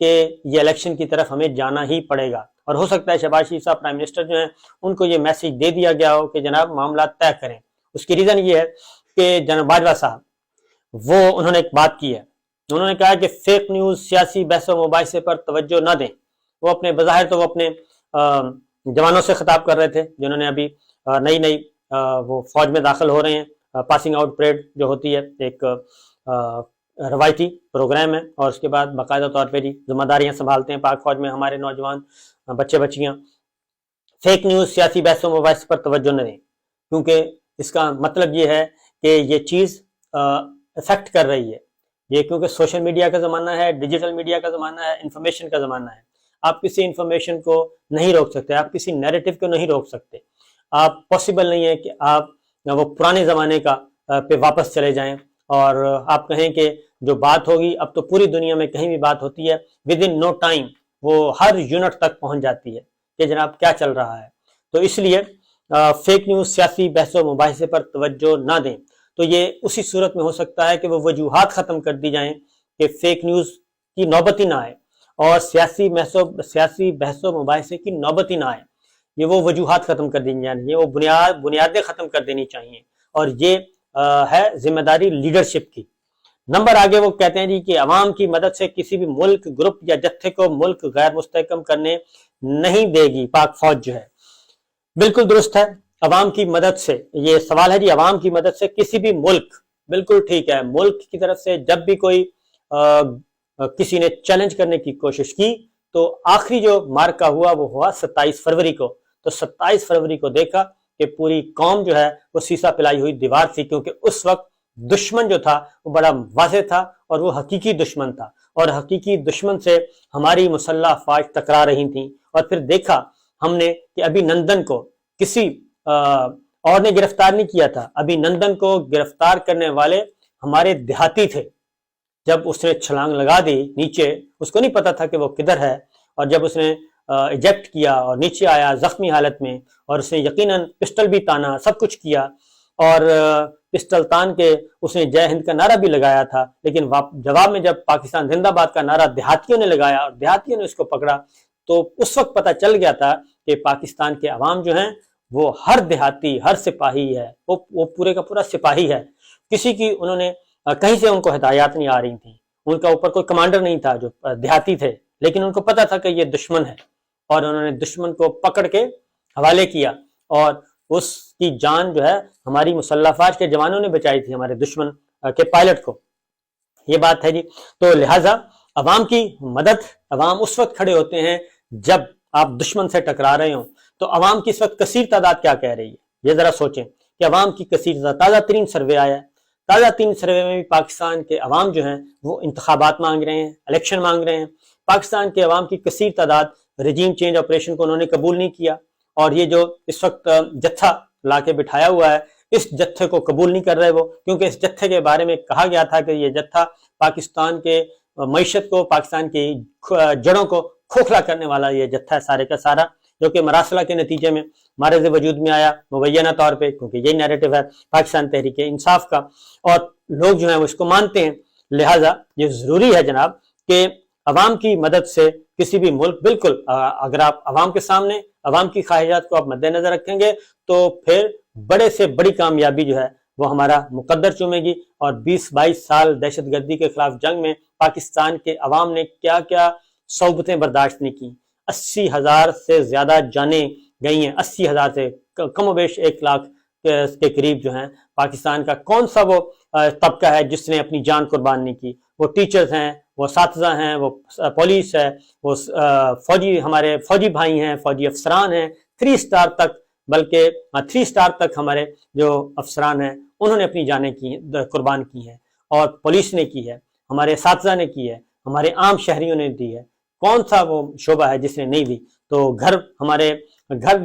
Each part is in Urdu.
کہ یہ الیکشن کی طرف ہمیں جانا ہی پڑے گا، اور ہو سکتا ہے شہباز شریف صاحب پرائم منسٹر جو ہیں ان کو یہ میسج دے دیا گیا ہو کہ جناب معاملات طے کریں۔ اس کی ریزن یہ ہے کہ جناب باجوہ صاحب انہوں نے ایک بات کی ہے، انہوں نے کہا کہ فیک نیوز، سیاسی بحث و مباحثے پر توجہ نہ دیں۔ وہ اپنے بظاہر تو وہ اپنے جوانوں سے خطاب کر رہے تھے جنہوں نے ابھی نئی وہ فوج میں داخل ہو رہے ہیں، پاسنگ آؤٹ پریڈ جو ہوتی ہے ایک روایتی پروگرام ہے، اور اس کے بعد باقاعدہ طور پہ ذمہ داریاں سنبھالتے ہیں پاک فوج میں ہمارے نوجوان بچے بچیاں۔ فیک نیوز، سیاسی بحث و مباحث پر توجہ نہ دیں، کیونکہ اس کا مطلب یہ ہے کہ یہ چیز افیکٹ کر رہی ہے یہ، کیونکہ سوشل میڈیا کا زمانہ ہے، ڈیجیٹل میڈیا کا زمانہ ہے، انفارمیشن کا زمانہ ہے۔ آپ کسی انفارمیشن کو نہیں روک سکتے، آپ کسی نیریٹو کو نہیں روک سکتے، آپ پاسبل نہیں ہے کہ آپ وہ پرانے زمانے کا پہ واپس چلے جائیں اور آپ کہیں کہ جو بات ہوگی، اب تو پوری دنیا میں کہیں بھی بات ہوتی ہے ودن نو ٹائم وہ ہر یونٹ تک پہنچ جاتی ہے کہ جناب کیا چل رہا ہے۔ تو اس لیے فیک نیوز، سیاسی بحث و مباحثے پر توجہ نہ دیں۔ تو یہ اسی صورت میں ہو سکتا ہے کہ وہ وجوہات ختم کر دی جائیں کہ فیک نیوز کی نوبت ہی نہ آئے اور سیاسی بحث و مباحثے کی نوبت ہی نہ آئے۔ یہ وہ وجوہات ختم کر دینی چاہیے، وہ بنیادیں ختم کر دینی چاہیے، اور یہ ہے ذمہ داری لیڈرشپ کی۔ نمبر آگے وہ کہتے ہیں کہ عوام کی مدد سے کسی بھی ملک، گروپ یا جتھے کو ملک غیر مستحکم کرنے نہیں دے گی پاک فوج جو ہے۔ بالکل درست ہے، عوام کی مدد سے، یہ سوال ہے عوام کی مدد سے کسی بھی ملک، بالکل ٹھیک ہے، ملک کی طرف سے جب بھی کوئی کسی نے چیلنج کرنے کی کوشش کی تو آخری جو مارکا ہوا وہ ہوا 27 فروری کو۔ تو 27 فروری کو دیکھا کہ پوری قوم جو ہے وہ سیسا پلائی ہوئی دیوار تھی، کیونکہ اس وقت دشمن جو تھا وہ بڑا واضح تھا اور وہ حقیقی دشمن تھا، اور حقیقی دشمن سے ہماری مسلح افواج ٹکرا رہی تھیں۔ اور پھر دیکھا ہم نے کہ ابھی نندن کو کسی اور نے گرفتار نہیں کیا تھا، ابھی نندن کو گرفتار کرنے والے ہمارے دیہاتی تھے۔ جب اس نے چھلانگ لگا دی نیچے، اس کو نہیں پتا تھا کہ وہ کدھر ہے، اور جب اس نے ایجیکٹ کیا اور نیچے آیا زخمی حالت میں، اور اس نے یقیناً پسٹل بھی تانا، سب کچھ کیا، اور پسٹل تان کے اس نے جے ہند کا نعرہ بھی لگایا تھا، لیکن جواب میں جب پاکستان زندہ باد کا نعرہ دیہاتیوں نے لگایا اور دیہاتیوں نے اس کو پکڑا، تو اس وقت پتہ چل گیا تھا کہ پاکستان کے عوام جو ہیں وہ ہر دیہاتی، ہر سپاہی ہے، وہ پورے کا پورا سپاہی ہے۔ کسی کی انہوں نے کہیں سے ان کو ہدایات نہیں آ رہی تھیں، ان کا اوپر کوئی کمانڈر نہیں تھا، جو دیہاتی تھے، لیکن ان کو پتا تھا کہ یہ دشمن ہے، اور انہوں نے دشمن کو پکڑ کے حوالے کیا، اور اس کی جان جو ہے ہماری مسلح افواج کے جوانوں نے بچائی تھی، ہمارے دشمن کے پائلٹ کو۔ یہ بات ہے تو لہٰذا عوام کی مدد، عوام اس وقت کھڑے ہوتے ہیں جب آپ دشمن سے ٹکرا رہے ہوں۔ تو عوام کی اس وقت کثیر تعداد کیا کہہ رہی ہے، یہ ذرا سوچیں کہ عوام کی کثیر تعداد، تازہ ترین سروے آیا ہے، تازہ ترین سروے میں بھی پاکستان کے عوام جو ہیں وہ انتخابات مانگ رہے ہیں، الیکشن مانگ رہے ہیں۔ پاکستان کے عوام کی کثیر تعداد رجیم چینج آپریشن کو انہوں نے قبول نہیں کیا، اور یہ جو اس وقت جتھا لا کے بٹھایا ہوا ہے، اس جتھے کو قبول نہیں کر رہے وہ، کیونکہ اس جتھے کے بارے میں کہا گیا تھا کہ یہ جتھا پاکستان کے معیشت کو، پاکستان کی جڑوں کو کھوکھلا کرنے والا یہ جتھا ہے سارے کا سارا، جو کہ مراسلہ کے نتیجے میں مارز وجود میں آیا مبینہ طور پہ، کیونکہ یہی نیریٹو ہے پاکستان تحریک انصاف کا، اور لوگ جو ہیں وہ اس کو مانتے ہیں۔ لہٰذا یہ ضروری ہے جناب کہ عوام کی مدد سے کسی بھی ملک، بالکل اگر آپ عوام کے سامنے عوام کی خواہشات کو آپ مد نظر رکھیں گے تو پھر بڑے سے بڑی کامیابی جو ہے وہ ہمارا مقدر چومے گی۔ اور 20-22 سال دہشت گردی کے خلاف جنگ میں پاکستان کے عوام نے کیا کیا صعوبتیں برداشت نہیں کی، 80,000 سے زیادہ جانیں گئی ہیں، 80,000 سے کم و بیش 1 لاکھ کے قریب جو ہیں۔ پاکستان کا کون سا وہ طبقہ ہے جس نے اپنی جان قربان نہیں کی؟ وہ ٹیچرز ہیں، وہ اساتذہ ہیں، وہ پولیس ہے، وہ فوجی، ہمارے فوجی بھائی ہیں، فوجی افسران ہیں، 3 سٹار تک، بلکہ 3 سٹار تک ہمارے جو افسران ہیں انہوں نے اپنی جانیں قربان کی ہیں، اور پولیس نے کی ہے، ہمارے اساتذہ نے کی ہے، ہمارے عام شہریوں نے دی ہے۔ کون سا وہ شعبہ ہے جس نے نہیں دی؟ تو ہمارے گھر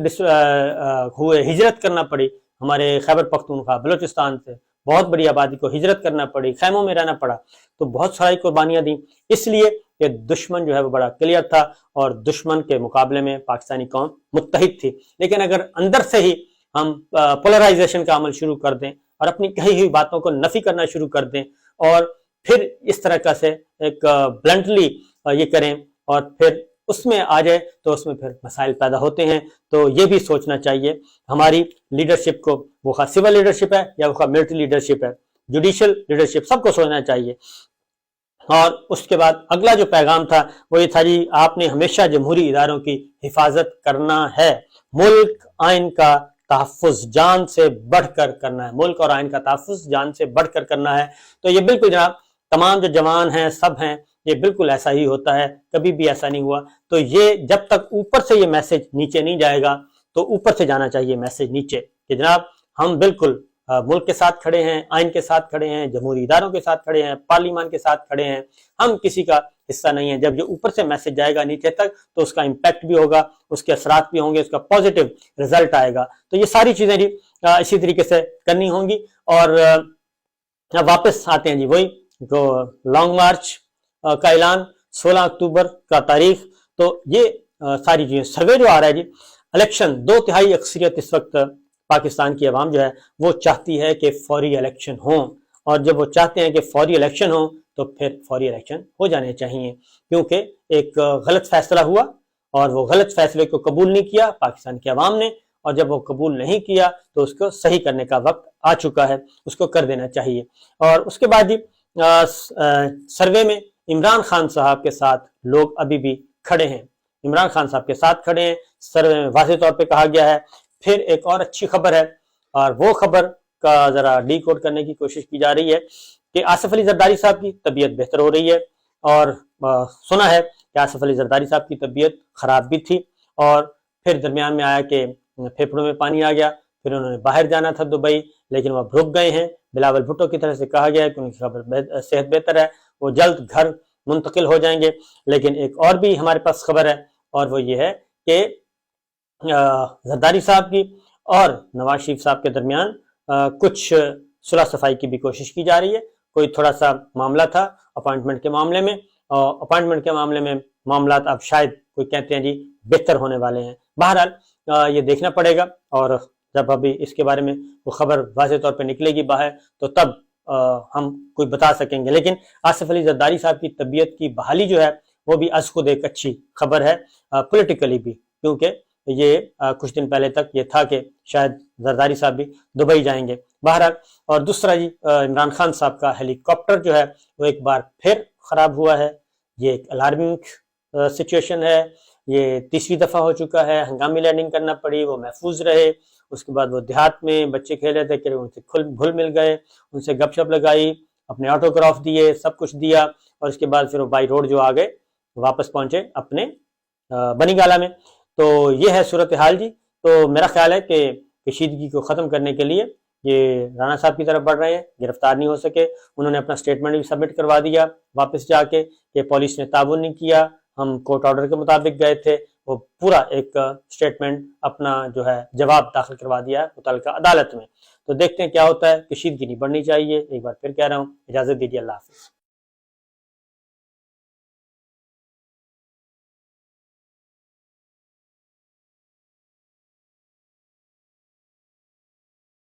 ہوئے، ہجرت کرنا پڑی، ہمارے خیبر پختونخوا بلوچستان سے بہت بڑی آبادی کو ہجرت کرنا پڑی، خیموں میں رہنا پڑا، تو بہت ساری قربانیاں دیں، اس لیے کہ دشمن جو ہے وہ بڑا کلیئر تھا، اور دشمن کے مقابلے میں پاکستانی قوم متحد تھی۔ لیکن اگر اندر سے ہی ہم پولرائزیشن کا عمل شروع کر دیں اور اپنی کہی ہوئی باتوں کو نفی کرنا شروع کر دیں، اور پھر اس طرح کا سے ایک بلنٹلی یہ کریں اور پھر اس میں آ جائے تو اس میں پھر مسائل پیدا ہوتے ہیں. تو یہ بھی سوچنا چاہیے ہماری لیڈرشپ کو، وہ خواہ سول لیڈرشپ ہے یا وہ خواہ ملٹری لیڈرشپ ہے، جوڈیشل لیڈرشپ، سب کو سوچنا چاہیے. اور اس کے بعد اگلا جو پیغام تھا وہ یہ تھا جی آپ نے ہمیشہ جمہوری اداروں کی حفاظت کرنا ہے، ملک آئین کا تحفظ جان سے بڑھ کر کرنا ہے، ملک اور آئین کا تحفظ جان سے بڑھ کر کرنا ہے. تو یہ بالکل جناب تمام جو جوان ہیں سب ہیں، یہ بالکل ایسا ہی ہوتا ہے، کبھی بھی ایسا نہیں ہوا. تو یہ جب تک اوپر سے یہ میسج نیچے نہیں جائے گا تو اوپر سے جانا چاہیے میسج نیچے کہ جناب ہم بالکل ملک کے ساتھ کھڑے ہیں، آئین کے ساتھ کھڑے ہیں، جمہوری اداروں کے ساتھ کھڑے ہیں، پارلیمان کے ساتھ کھڑے ہیں، ہم کسی کا حصہ نہیں ہے. جب یہ اوپر سے میسج جائے گا نیچے تک تو اس کا امپیکٹ بھی ہوگا، اس کے اثرات بھی ہوں گے، اس کا پازیٹیو رزلٹ آئے گا. تو یہ ساری چیزیں جی اسی طریقے سے کرنی ہوں گی. اور واپس آتے ہیں جی وہی جو لانگ مارچ کا اعلان 16 اکتوبر کا تاریخ. تو یہ ساری چیزیں، سروے جو آ رہا ہے جی، الیکشن 2/3 اکثریت اس وقت پاکستان کی عوام جو ہے وہ چاہتی ہے کہ فوری الیکشن ہوں، اور جب وہ چاہتے ہیں کہ فوری الیکشن ہوں تو پھر فوری الیکشن ہو جانے چاہیے، کیونکہ ایک غلط فیصلہ ہوا اور وہ غلط فیصلے کو قبول نہیں کیا پاکستان کی عوام نے، اور جب وہ قبول نہیں کیا تو اس کو صحیح کرنے کا وقت آ چکا ہے، اس کو کر دینا چاہیے. اور اس کے بعد سروے میں عمران خان صاحب کے ساتھ لوگ ابھی بھی کھڑے ہیں، عمران خان صاحب کے ساتھ کھڑے ہیں، سروے میں واضح طور پہ کہا گیا ہے. پھر ایک اور اچھی خبر ہے، اور وہ خبر کا ذرا ڈی کوڈ کرنے کی کوشش کی جا رہی ہے کہ آصف علی زرداری صاحب کی طبیعت بہتر ہو رہی ہے. اور سنا ہے کہ آصف علی زرداری صاحب کی طبیعت خراب بھی تھی، اور پھر درمیان میں آیا کہ پھیپھڑوں میں پانی آ گیا، پھر انہوں نے باہر جانا تھا دبئی، لیکن وہ رک گئے ہیں. بلاول بھٹو کی طرف سے کہا گیا ہے کہ ان کی خبر صحت بہتر ہے، وہ جلد گھر منتقل ہو جائیں گے. لیکن ایک اور بھی ہمارے پاس خبر ہے، اور وہ یہ ہے کہ زرداری صاحب کی اور نواز شریف صاحب کے درمیان کچھ صلح صفائی کی بھی کوشش کی جا رہی ہے. کوئی تھوڑا سا معاملہ تھا اپائنٹمنٹ کے معاملے میں، اپائنٹمنٹ کے معاملے میں معاملات اب شاید کوئی کہتے ہیں جی بہتر ہونے والے ہیں. بہرحال یہ دیکھنا پڑے گا، اور جب ابھی اس کے بارے میں وہ خبر واضح طور پہ نکلے گی باہر تو تب ہم کوئی بتا سکیں گے. لیکن آصف علی زرداری صاحب کی طبیعت کی بحالی جو ہے وہ بھی از خود ایک اچھی خبر ہے پولیٹیکلی بھی، کیونکہ یہ کچھ دن پہلے تک یہ تھا کہ شاید زرداری صاحب بھی دبئی جائیں گے. بہرحال اور دوسرا جی عمران خان صاحب کا ہیلی کاپٹر جو ہے وہ ایک بار پھر خراب ہوا ہے. یہ ایک الارمنگ سچویشن ہے، یہ تیسری دفعہ ہو چکا ہے، ہنگامی لینڈنگ کرنا پڑی، وہ محفوظ رہے. اس کے بعد وہ دیہات میں بچے کھیل رہے تھے کہ ان سے گھل مل گئے، ان سے گپ شپ لگائی، اپنے آٹوگراف دیے، سب کچھ دیا، اور اس کے بعد پھر وہ بائی روڈ جو آگئے واپس پہنچے اپنے بنی گالہ میں. تو یہ ہے صورتحال جی. تو میرا خیال ہے کہ کشیدگی کو ختم کرنے کے لیے یہ رانا صاحب کی طرف بڑھ رہے ہیں، گرفتار نہیں ہو سکے. انہوں نے اپنا سٹیٹمنٹ بھی سبمٹ کروا دیا واپس جا کے کہ پولیس نے تعاون نہیں کیا، ہم کورٹ آرڈر کے مطابق گئے تھے. وہ پورا ایک سٹیٹمنٹ اپنا جو ہے جواب داخل کروا دیا ہے متعلقہ عدالت میں. تو دیکھتے ہیں کیا ہوتا ہے. کشیدگی نہیں بڑھنی چاہیے. ایک بار پھر کہہ رہا ہوں، اجازت دیجیے، اللہ حافظ.